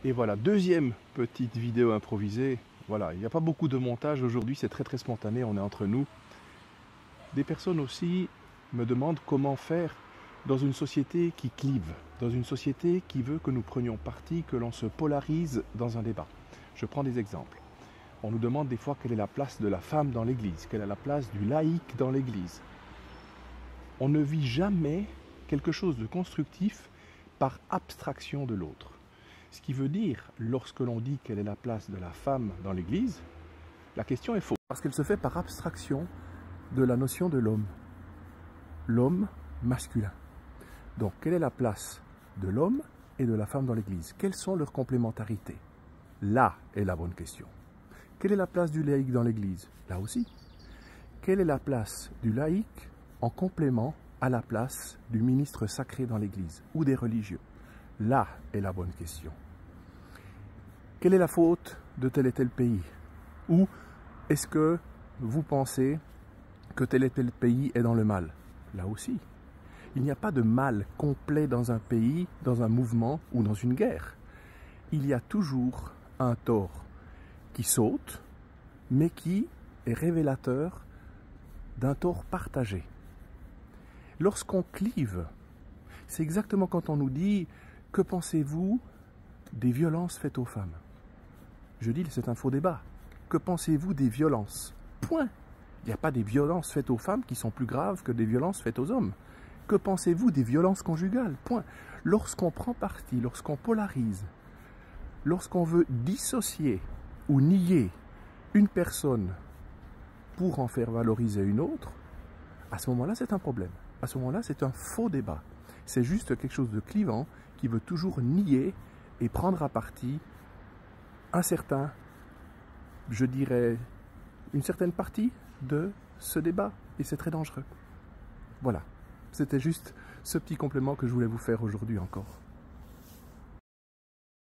Et voilà, deuxième petite vidéo improvisée. Voilà, il n'y a pas beaucoup de montage aujourd'hui, c'est très spontané, on est entre nous. Des personnes aussi me demandent comment faire dans une société qui clive, dans une société qui veut que nous prenions parti, que l'on se polarise dans un débat. Je prends des exemples. On nous demande des fois quelle est la place de la femme dans l'Église, quelle est la place du laïc dans l'Église. On ne vit jamais quelque chose de constructif par abstraction de l'autre. Ce qui veut dire, lorsque l'on dit quelle est la place de la femme dans l'Église, la question est fausse, parce qu'elle se fait par abstraction de la notion de l'homme. L'homme masculin. Donc, quelle est la place de l'homme et de la femme dans l'Église? Quelles sont leurs complémentarités? Là est la bonne question. Quelle est la place du laïc dans l'Église? Là aussi. Quelle est la place du laïc en complément à la place du ministre sacré dans l'Église ou des religieux? Là est la bonne question. Quelle est la faute de tel et tel pays? Ou est-ce que vous pensez que tel et tel pays est dans le mal? Là aussi. Il n'y a pas de mal complet dans un pays, dans un mouvement ou dans une guerre. Il y a toujours un tort qui saute, mais qui est révélateur d'un tort partagé. Lorsqu'on clive, c'est exactement quand on nous dit « Que pensez-vous des violences faites aux femmes ?» Je dis, c'est un faux débat. Que pensez-vous des violences? Point. Il n'y a pas des violences faites aux femmes qui sont plus graves que des violences faites aux hommes. Que pensez-vous des violences conjugales? Point. Lorsqu'on prend parti, lorsqu'on polarise, lorsqu'on veut dissocier ou nier une personne pour en faire valoriser une autre, à ce moment-là, c'est un problème. À ce moment-là, c'est un faux débat. C'est juste quelque chose de clivant qui veut toujours nier et prendre à partie un certain, je dirais, une certaine partie de ce débat. Et c'est très dangereux. Voilà. C'était juste ce petit complément que je voulais vous faire aujourd'hui encore.